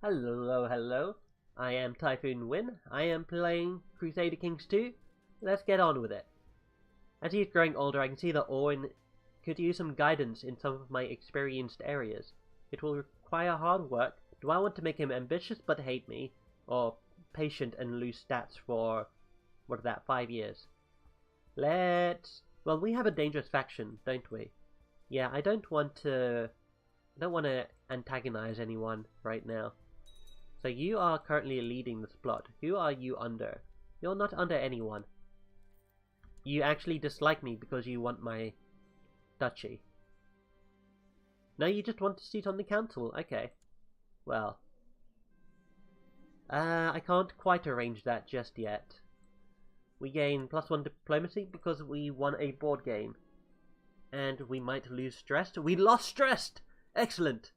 Hello. I am Typhoon Wynn. I am playing Crusader Kings 2. Let's get on with it. As he is growing older, I can see that Owen could use some guidance in some of my experienced areas. It will require hard work. Do I want to make him ambitious but hate me? Or patient and lose stats for, 5 years? Well, we have a dangerous faction, don't we? Yeah, I don't want to antagonize anyone right now. So you are currently leading this plot. Who are you under? You're not under anyone. You actually dislike me because you want my duchy. No, you just want a seat on the council. Okay. Well. I can't quite arrange that just yet. We gain +1 diplomacy because we won a board game. And we might lose stress. We lost stress! Excellent!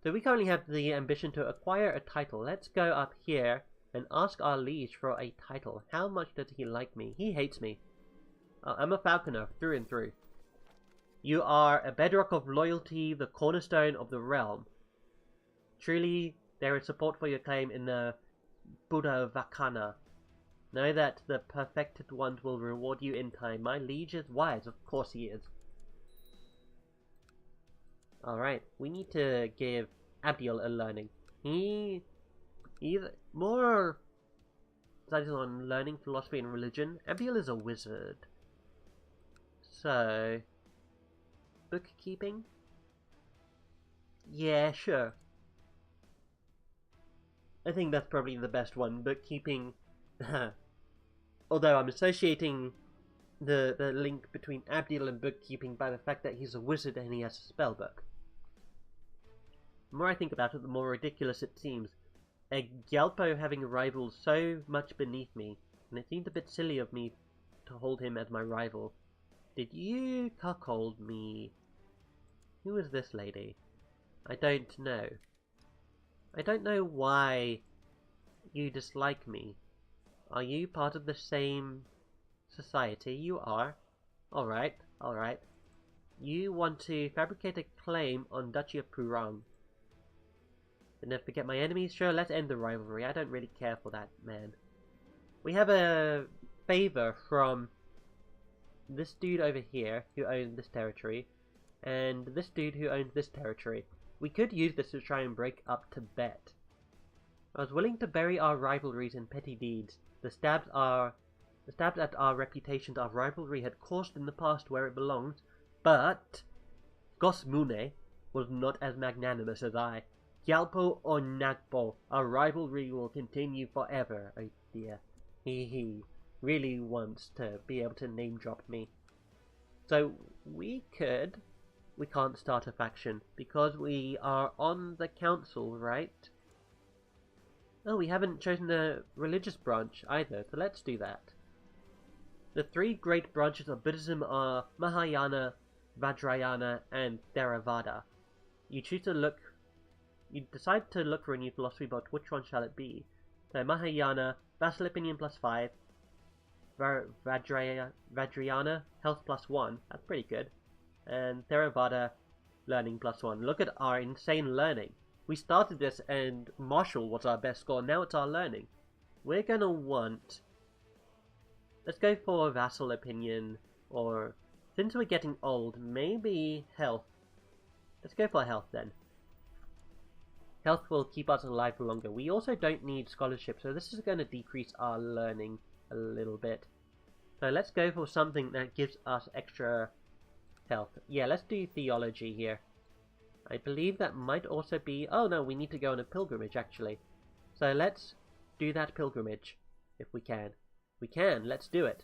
So we currently have the ambition to acquire a title. Let's go up here and ask our liege for a title. How much does he like me? He hates me. I'm a falconer, through and through. You are a bedrock of loyalty, the cornerstone of the realm. Truly, there is support for your claim in the Buddha Vakana. Know that the perfected ones will reward you in time. My liege is wise, of course he is. Alright, we need to give Abdiel a learning. He's more decided on learning philosophy and religion. Abdiel is a wizard. So, bookkeeping? Yeah, sure. I think that's probably the best one. Bookkeeping. Although I'm associating the link between Abdiel and bookkeeping by the fact that he's a wizard and he has a spell book. The more I think about it, the more ridiculous it seems. A Gyalpo having a rival so much beneath me, and it seemed a bit silly of me to hold him as my rival. Did you cuckold me? Who is this lady? I don't know. I don't know why you dislike me. Are you part of the same society? You are. Alright. You want to fabricate a claim on Duchy of Purang. And never forget my enemies? Sure, let's end the rivalry. I don't really care for that man. We have a favor from this dude over here who owns this territory, and this dude who owns this territory. We could use this to try and break up Tibet. I was willing to bury our rivalries in petty deeds. The stabs at our reputations our rivalry had caused in the past where it belongs, but Gosmune was not as magnanimous as I. Gyalpo or Nagpo, our rivalry will continue forever. Oh dear. He really wants to be able to name drop me. So we can't start a faction because we are on the council, right? Oh, we haven't chosen a religious branch either, so let's do that. The three great branches of Buddhism are Mahayana, Vajrayana, and Theravada. You decide to look for a new philosophy, but which one shall it be? So Mahayana, vassal opinion +5, Vajrayana, health +1, that's pretty good, and Theravada, learning +1. Look at our insane learning. We started this and martial was our best score, now it's our learning. We're gonna want... Let's go for vassal opinion, or since we're getting old, maybe health. Let's go for health then. Health will keep us alive for longer. We also don't need scholarship, so this is going to decrease our learning a little bit. So let's go for something that gives us extra health. Yeah, let's do theology here. I believe that might also be... Oh no, we need to go on a pilgrimage actually. So let's do that pilgrimage, if we can. We can, let's do it.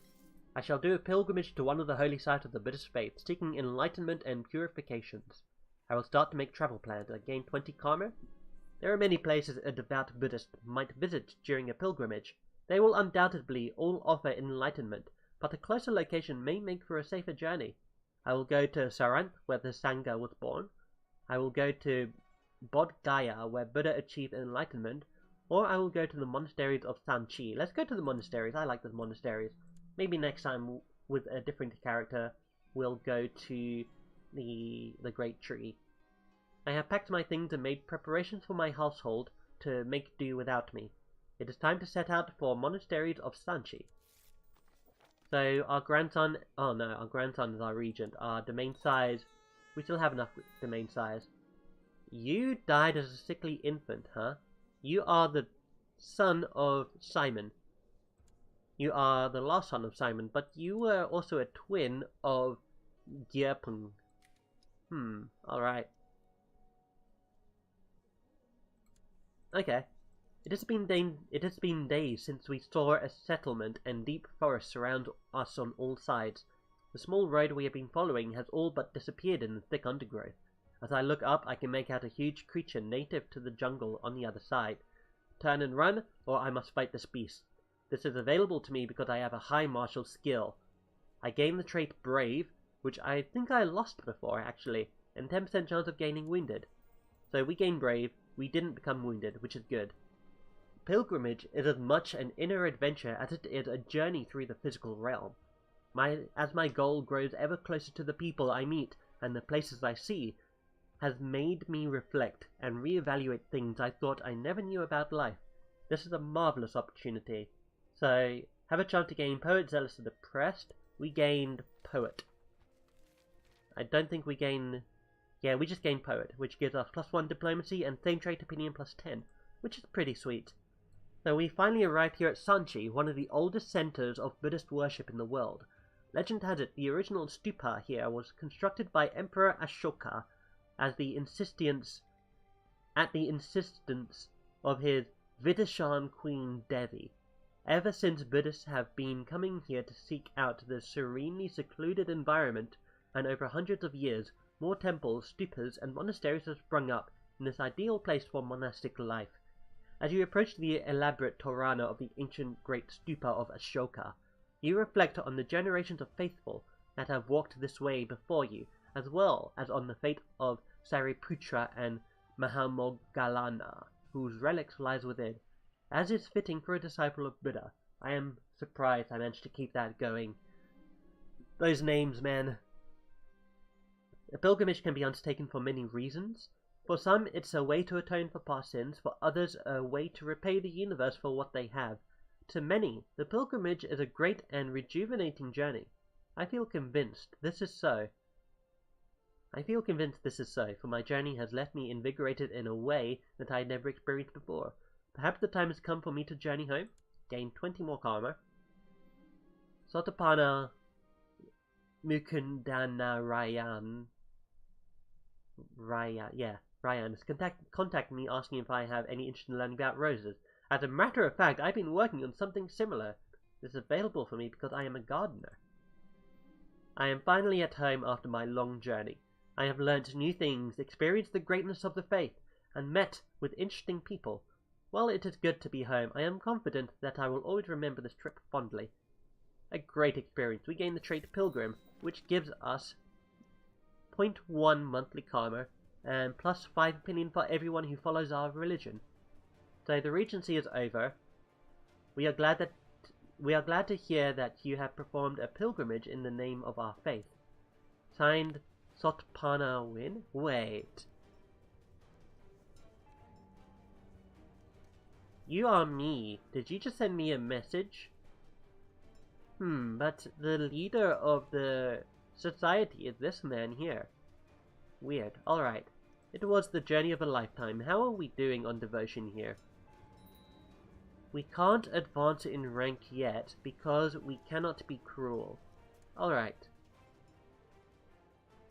I shall do a pilgrimage to one of the holy sites of the Buddhist faith, seeking enlightenment and purifications. I will start to make travel plans. I gain 20 karma. There are many places a devout Buddhist might visit during a pilgrimage. They will undoubtedly all offer enlightenment, but a closer location may make for a safer journey. I will go to Saranth, where the Sangha was born. I will go to Bodh Gaya, where Buddha achieved enlightenment, or I will go to the monasteries of Sanchi. Let's go to the monasteries. I like the monasteries. Maybe next time, with a different character, we'll go to the Great Tree. I have packed my things and made preparations for my household. to make do without me. It is time to set out for monasteries of Sanchi. So our grandson, oh no, our grandson is our regent. Our domain size, we still have enough domain size. You died as a sickly infant, huh? You are the son of Simon. You are the last son of Simon, but you were also a twin of Gyepeng. Alright. Okay. It has been days since we saw a settlement, and deep forests surround us on all sides. The small road we have been following has all but disappeared in the thick undergrowth. As I look up, I can make out a huge creature native to the jungle on the other side. Turn and run, or I must fight this beast. This is available to me because I have a high martial skill. I gain the trait Brave, which I think I lost before, actually, and 10% chance of gaining Wounded. So we gain Brave, we didn't become wounded, which is good. Pilgrimage is as much an inner adventure as it is a journey through the physical realm. As my goal grows ever closer to the people I meet and the places I see, has made me reflect and reevaluate things I thought I never knew about life. This is a marvelous opportunity. So, have a chance to gain Poet, Zealous, and Depressed. We gained Poet. I don't think we gain... Yeah, we just gained Poet, which gives us +1 Diplomacy and same trait Opinion +10, which is pretty sweet. So we finally arrived here at Sanchi, one of the oldest centers of Buddhist worship in the world. Legend has it the original stupa here was constructed by Emperor Ashoka at the insistence of his Vidishan Queen Devi. Ever since Buddhists have been coming here to seek out the serenely secluded environment, and over hundreds of years, more temples, stupas, and monasteries have sprung up in this ideal place for monastic life. As you approach the elaborate Torana of the ancient great stupa of Ashoka, you reflect on the generations of faithful that have walked this way before you, as well as on the fate of Sariputra and Mahamoggallana, whose relics lies within. As is fitting for a disciple of Buddha, I am surprised I managed to keep that going. Those names, man. A pilgrimage can be undertaken for many reasons. For some, it's a way to atone for past sins, for others, a way to repay the universe for what they have. To many, the pilgrimage is a great and rejuvenating journey. I feel convinced this is so, for my journey has left me invigorated in a way that I had never experienced before. Perhaps the time has come for me to journey home, gain 20 more karma. Sotapana Mukundana Ryan has contacted me asking if I have any interest in learning about roses. As a matter of fact, I've been working on something similar. This is available for me because I am a gardener. I am finally at home after my long journey. I have learnt new things, experienced the greatness of the faith, and met with interesting people. While it is good to be home, I am confident that I will always remember this trip fondly. A great experience. We gain the trait Pilgrim, which gives us 0.1 monthly karma, and +5 opinion for everyone who follows our religion. So the regency is over. We are glad to hear that you have performed a pilgrimage in the name of our faith. Signed, Sotpana Wynn? Wait. You are me. Did you just send me a message? But the leader of the society is this man here. Weird. Alright. It was the journey of a lifetime. How are we doing on devotion here? We can't advance in rank yet because we cannot be cruel. Alright.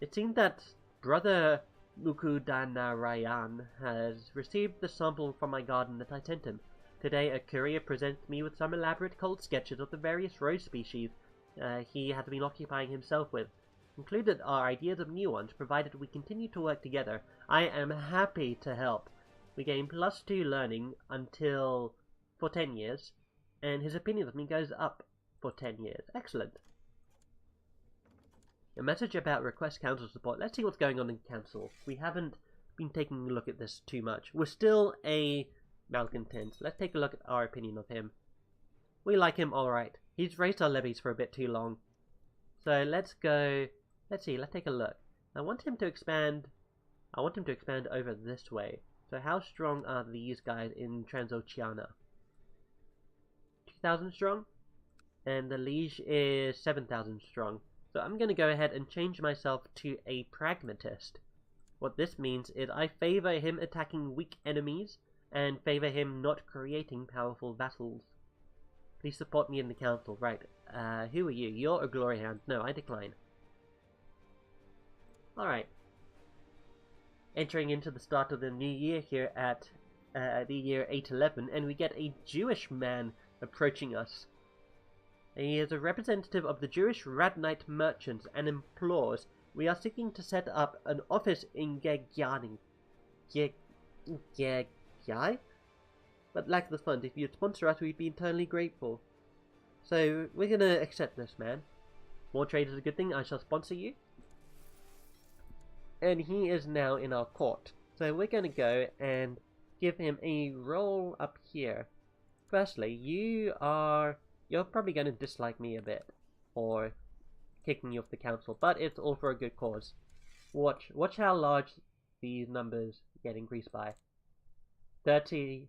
It seems that Brother Mukudanarayan has received the sample from my garden that I sent him. Today a courier presents me with some elaborate cold sketches of the various rose species he has been occupying himself with. Included are ideas of new ones, provided we continue to work together. I am happy to help. We gain +2 learning for 10 years, and his opinion of me goes up for 10 years. Excellent. A message about request council support. Let's see what's going on in council. We haven't been taking a look at this too much. We're still a malcontent. Let's take a look at our opinion of him. We like him alright. He's raised our levies for a bit too long. So let's go... Let's see, let's take a look. I want him to expand over this way. So how strong are these guys in Transoceania? 2,000 strong? And the liege is 7,000 strong. So I'm going to go ahead and change myself to a pragmatist. What this means is I favor him attacking weak enemies and favor him not creating powerful vassals. Please support me in the council. Right, who are you? You're a glory hound. No, I decline. Alright. Entering into the start of the new year here at the year 811, and we get a Jewish man approaching us. He is a representative of the Jewish Radnite merchants and implores, we are seeking to set up an office in Gegiani. Gegiai? But lack the funds. If you'd sponsor us, we'd be eternally grateful. So, we're gonna accept this, man. More trade is a good thing. I shall sponsor you. And he is now in our court. So we're gonna go and give him a role up here. Firstly, you're probably gonna dislike me a bit. Or kicking me off the council. But it's all for a good cause. Watch how large these numbers get increased by. 13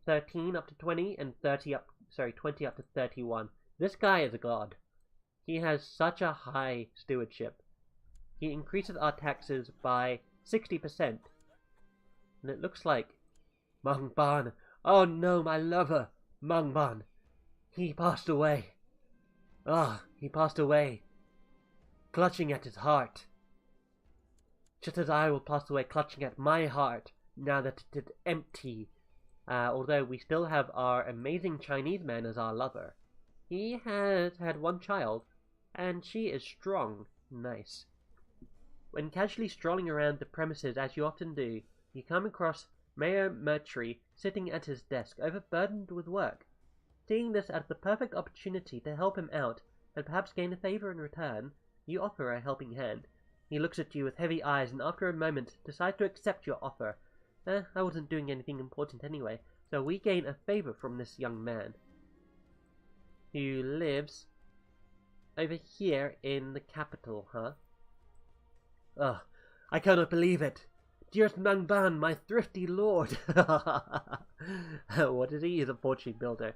up to 20, and 20 up to 31. This guy is a god. He has such a high stewardship. He increases our taxes by 60%. And it looks like Mangban. Oh no, my lover, Mangban. He passed away. He passed away. Clutching at his heart. Just as I will pass away clutching at my heart, now that it is empty. Although we still have our amazing Chinese man as our lover. He has had one child, and she is strong. Nice. When casually strolling around the premises, as you often do, you come across Mayor Mertry sitting at his desk, overburdened with work. Seeing this as the perfect opportunity to help him out, and perhaps gain a favor in return, you offer a helping hand. He looks at you with heavy eyes, and after a moment decides to accept your offer. I wasn't doing anything important anyway, so we gain a favor from this young man, who lives over here in the capital, huh? I cannot believe it. Dearest Mangban, my thrifty lord. What is he? He's a fortune builder.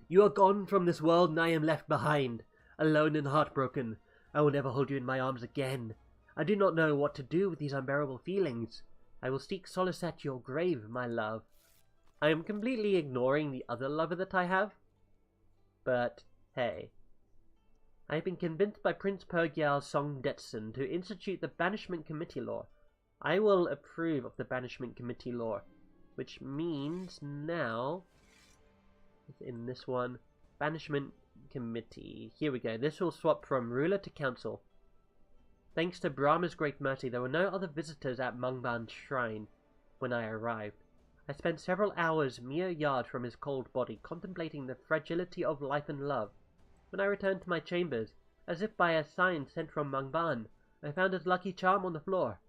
You are gone from this world, and I am left behind, alone and heartbroken. I will never hold you in my arms again. I do not know what to do with these unbearable feelings. I will seek solace at your grave, my love. I am completely ignoring the other lover that I have. But, hey. I have been convinced by Prince Pergyal Songdetson to institute the Banishment Committee law. I will approve of the Banishment Committee law, which means now, in this one, Banishment Committee. Here we go. This will swap from ruler to council. Thanks to Brahma's great mercy, there were no other visitors at Mangban's shrine when I arrived. I spent several hours mere yard from his cold body, contemplating the fragility of life and love. When I returned to my chambers, as if by a sign sent from Mangban, I found his lucky charm on the floor.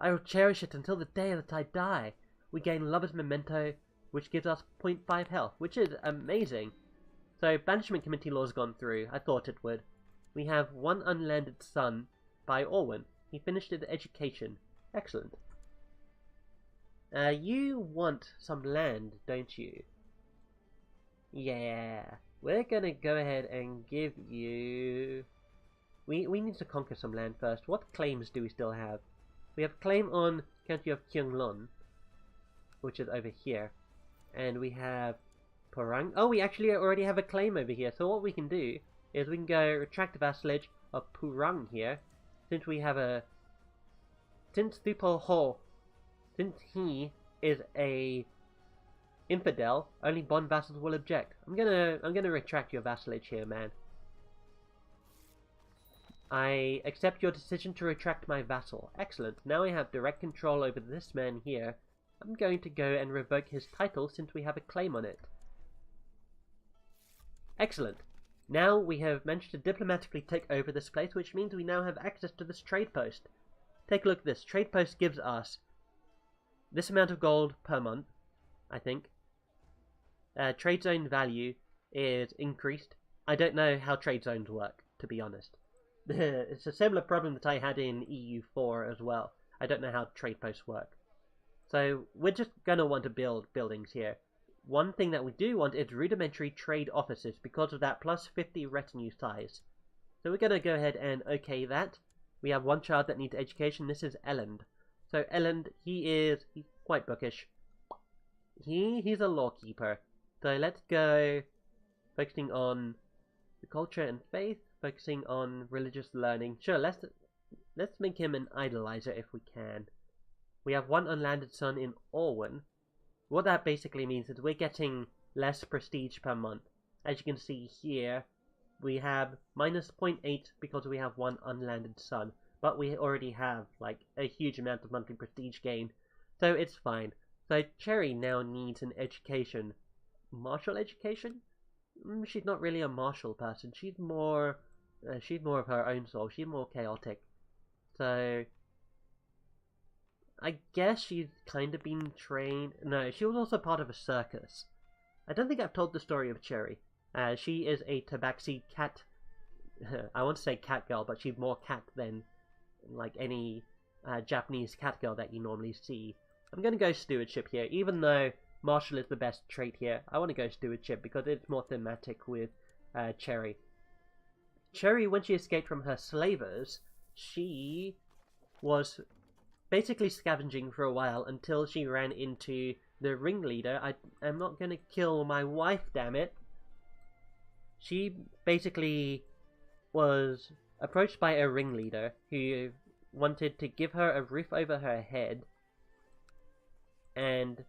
I will cherish it until the day that I die. We gain Lover's Memento, which gives us 0.5 health, which is amazing. So, Banishment Committee law's gone through. I thought it would. We have one unlanded son by Orwin. He finished his education. Excellent. You want some land, don't you? Yeah. We're gonna go ahead and give you... We need to conquer some land first. What claims do we still have? We have a claim on County of Kyunglon, which is over here. And we have Purang. Oh, we actually already have a claim over here. So what we can do is we can go retract the vassalage of Purang here. Since we have a... Since Thupal Ho... Since he is a infidel, only bond vassals will object. I'm gonna retract your vassalage here, man. I accept your decision to retract my vassal. Excellent. Now I have direct control over this man here. I'm going to go and revoke his title since we have a claim on it. Excellent. Now we have managed to diplomatically take over this place, which means we now have access to this trade post. Take a look at this. Trade post gives us this amount of gold per month, I think. Trade zone value is increased. I don't know how trade zones work, to be honest. It's a similar problem that I had in EU4 as well. I don't know how trade posts work. So we're just gonna want to build buildings here. One thing that we do want is rudimentary trade offices because of that plus 50 retinue size. So we're gonna go ahead and okay that. We have one child that needs education. This is Elend. So Elend, he's quite bookish. He's a lawkeeper. So let's go focusing on the culture and faith, focusing on religious learning. Sure, let's make him an idolizer if we can. We have one unlanded son in Orwyn. What that basically means is we're getting less prestige per month. As you can see here, we have minus 0.8 because we have one unlanded son. But we already have like a huge amount of monthly prestige gain. So it's fine. So Cherry now needs an education. Martial education? She's not really a martial person. She's more of her own soul. She's more chaotic. So I guess she's kind of been trained. No, she was also part of a circus. I don't think I've told the story of Cherry. She is a tabaxi cat. I want to say cat girl, but she's more cat than like any Japanese cat girl that you normally see. I'm going to go stewardship here, even though martial is the best trait here. I want to go stewardship because it's more thematic with Cherry. Cherry, when she escaped from her slavers, she was basically scavenging for a while until she ran into the ringleader. I'm not going to kill my wife, damn it. She basically was approached by a ringleader who wanted to give her a roof over her head and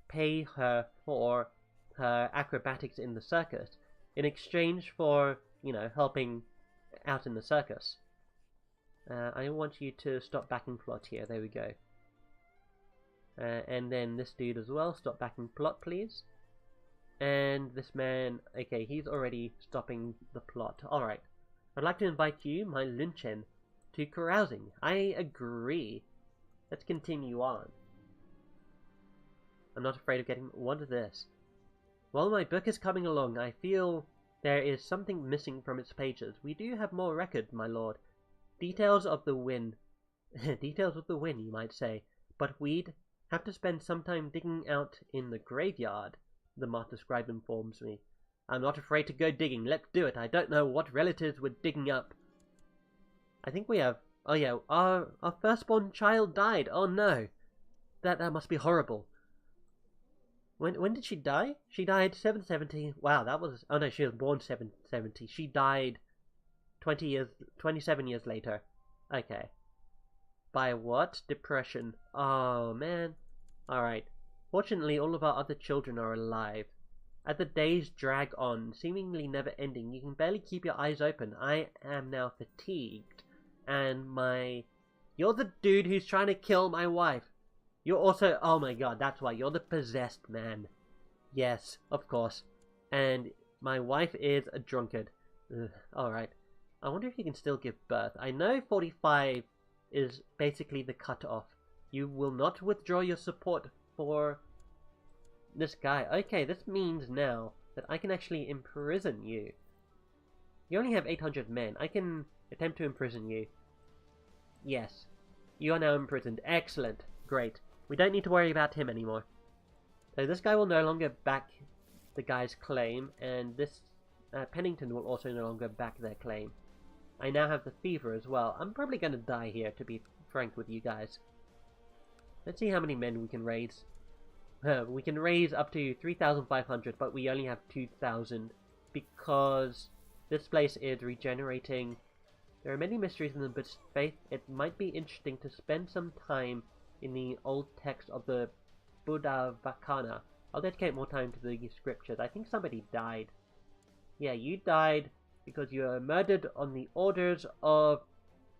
pay her for her acrobatics in the circus in exchange for, you know, helping out in the circus. I want you to stop backing plot here. There we go. And then this dude as well. Stop backing plot, please. And this man, okay, he's already stopping the plot. Alright. I'd like to invite you, my Lunchen, to carousing. I agree. Let's continue on. I'm not afraid of getting... What is this? While my book is coming along, I feel there is something missing from its pages. We do have more record, my lord. Details of the Wynn. Details of the Wynn, you might say. But we'd have to spend some time digging out in the graveyard, the Master Scribe informs me. I'm not afraid to go digging. Let's do it. I don't know what relatives we're digging up. I think we have... Oh yeah, our firstborn child died. Oh no. That must be horrible. When did she die? She died 770. Wow, that was... Oh no, she was born 770. She died 27 years later. Okay. By what? Depression. Oh man. Alright. Fortunately, all of our other children are alive. As the days drag on, seemingly never ending, you can barely keep your eyes open. I am now fatigued. And You're the dude who's trying to kill my wife. You're also... Oh my god, that's why. You're the possessed man. Yes, of course. And my wife is a drunkard. Alright. I wonder if you can still give birth. I know 45 is basically the cutoff. You will not withdraw your support for this guy. Okay, this means now that I can actually imprison you. You only have 800 men. I can attempt to imprison you. Yes. You are now imprisoned. Excellent. Great. We don't need to worry about him anymore. So this guy will no longer back the guy's claim, and this Pennington will also no longer back their claim. I now have the fever as well. I'm probably going to die here, to be frank with you guys. Let's see how many men we can raise. We can raise up to 3,500, but we only have 2,000 because this place is regenerating. There are many mysteries in the Buddhist faith. It might be interesting to spend some time in the old text of the Buddha Vakana. I'll dedicate more time to the scriptures. I think somebody died. Yeah, you died because you were murdered on the orders of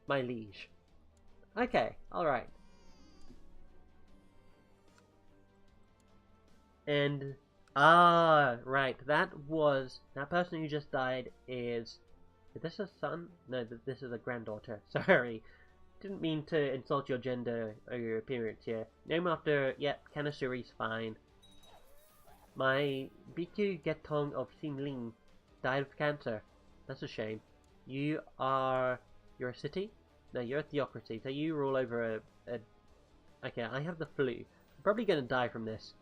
my liege. Okay, alright. And, right, that person who just died is this a son? No, this is a granddaughter. Sorry. Didn't mean to insult your gender or your appearance here. Name after, Kanasuri's fine. My Bikyu Getong of Xinling died of cancer. That's a shame. You're a city? No, you're a theocracy, so you rule over a... Okay, I have the flu. probably gonna die from this.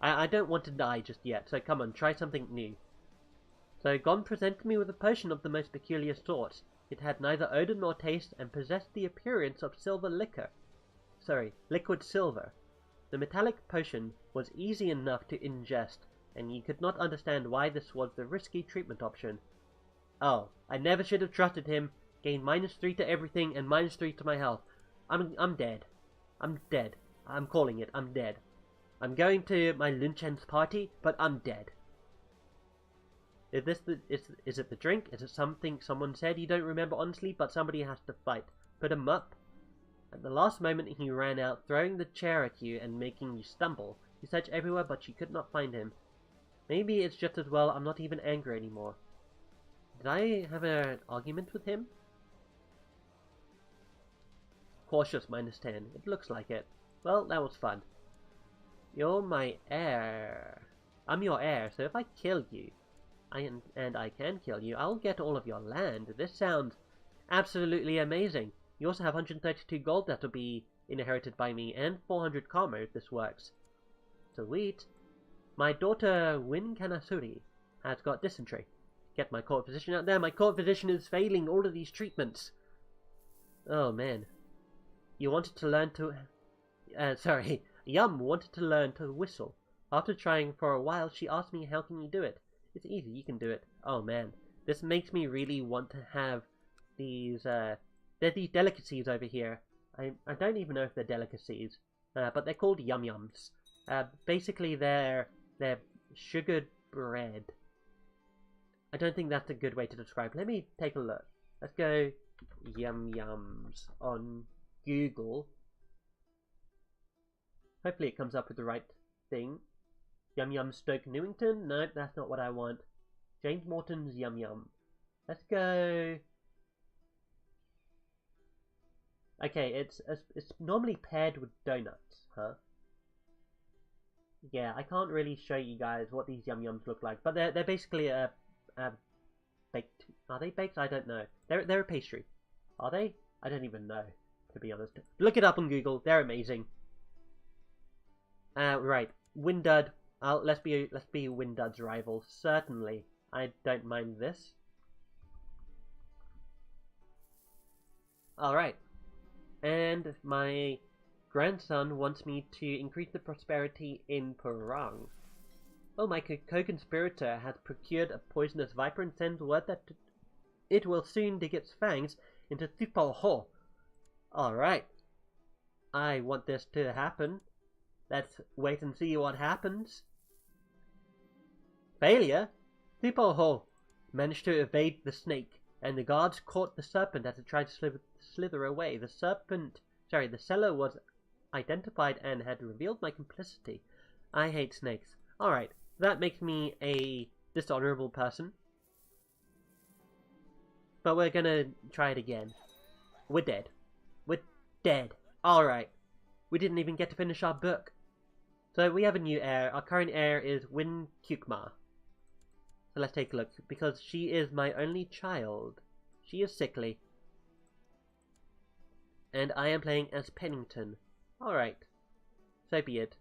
I don't want to die just yet, so come on, try something new. So Gon presented me with a potion of the most peculiar sort. It had neither odor nor taste, and possessed the appearance of liquid silver. The metallic potion was easy enough to ingest, and you could not understand why this was the risky treatment option. Oh, I never should have trusted him. Gained -3 to everything and -3 to my health. I'm dead. I'm dead. I'm calling it. I'm dead. I'm going to my Lunchen's party, but I'm dead. Is it the drink? Is it something someone said you don't remember honestly, but somebody has to fight? Put him up. At the last moment he ran out, throwing the chair at you and making you stumble. You searched everywhere, but you could not find him. Maybe it's just as well I'm not even angry anymore. Did I have an argument with him? Cautious -10. It looks like it. Well, that was fun. You're my heir. I'm your heir, so if I kill you, and I can kill you, I'll get all of your land. This sounds absolutely amazing. You also have 132 gold that'll be inherited by me, and 400 karma if this works. Sweet. My daughter Wynn has got dysentery. Get my court physician out there. My court physician is failing all of these treatments. Oh man. You wanted to learn to... Yum wanted to learn to whistle. After trying for a while, she asked me, how can you do it? It's easy, you can do it. Oh man, this makes me really want to have these, there's these delicacies over here. I don't even know if they're delicacies, but they're called yum-yums. Basically they're sugared bread. I don't think that's a good way to describe. Let me take a look. Let's go yum-yums on Google. Hopefully it comes up with the right thing. Yum Yum Stoke Newington? No, that's not what I want. James Morton's Yum Yum. Let's go... Okay, it's normally paired with donuts, huh? Yeah, I can't really show you guys what these Yum Yums look like, but they're basically a baked... Are they baked? I don't know. They're a pastry. Are they? I don't even know, to be honest. Look it up on Google. They're amazing. Right. Windud. Let's be Windud's rival. Certainly. I don't mind this. Alright. And my grandson wants me to increase the prosperity in Perang. Oh, my co-conspirator has procured a poisonous viper and sends word that it will soon dig its fangs into Thupal Ho. Alright. I want this to happen. Let's wait and see what happens. Failure? Thupal Ho managed to evade the snake, and the guards caught the serpent as it tried to slither away. The seller was identified and had revealed my complicity. I hate snakes. Alright, that makes me a dishonorable person. But we're gonna try it again. We're dead. We're dead. Alright. We didn't even get to finish our book. So we have a new heir. Our current heir is Wynn Kukma. So let's take a look, because she is my only child. She is sickly. And I am playing as Pennington. Alright. So be it.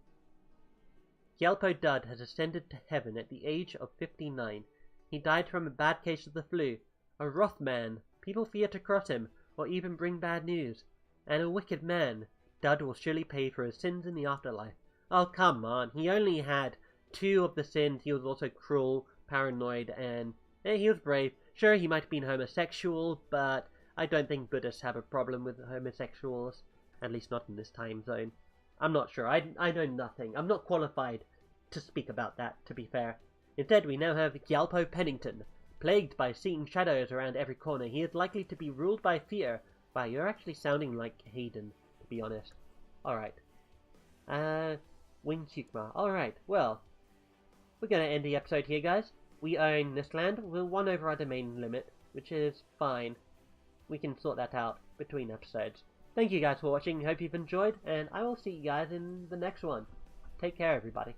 Gyalpo Dud has ascended to heaven at the age of 59. He died from a bad case of the flu. A wrath man. People fear to cross him, or even bring bad news. And a wicked man. Dud will surely pay for his sins in the afterlife. Oh, come on. He only had 2 of the sins. He was also cruel, paranoid, and he was brave. Sure, he might have been homosexual, but I don't think Buddhists have a problem with homosexuals. At least not in this time zone. I'm not sure. I know nothing. I'm not qualified to speak about that, to be fair. Instead, we now have Gyalpo Pennington. Plagued by seeing shadows around every corner, he is likely to be ruled by fear. Wow, you're actually sounding like Hayden, to be honest. Alright. Wynn Kukma. Alright, well, we're going to end the episode here, guys. We own this land. We're 1 over our domain limit, which is fine. We can sort that out between episodes. Thank you guys for watching. Hope you've enjoyed, and I will see you guys in the next one. Take care, everybody.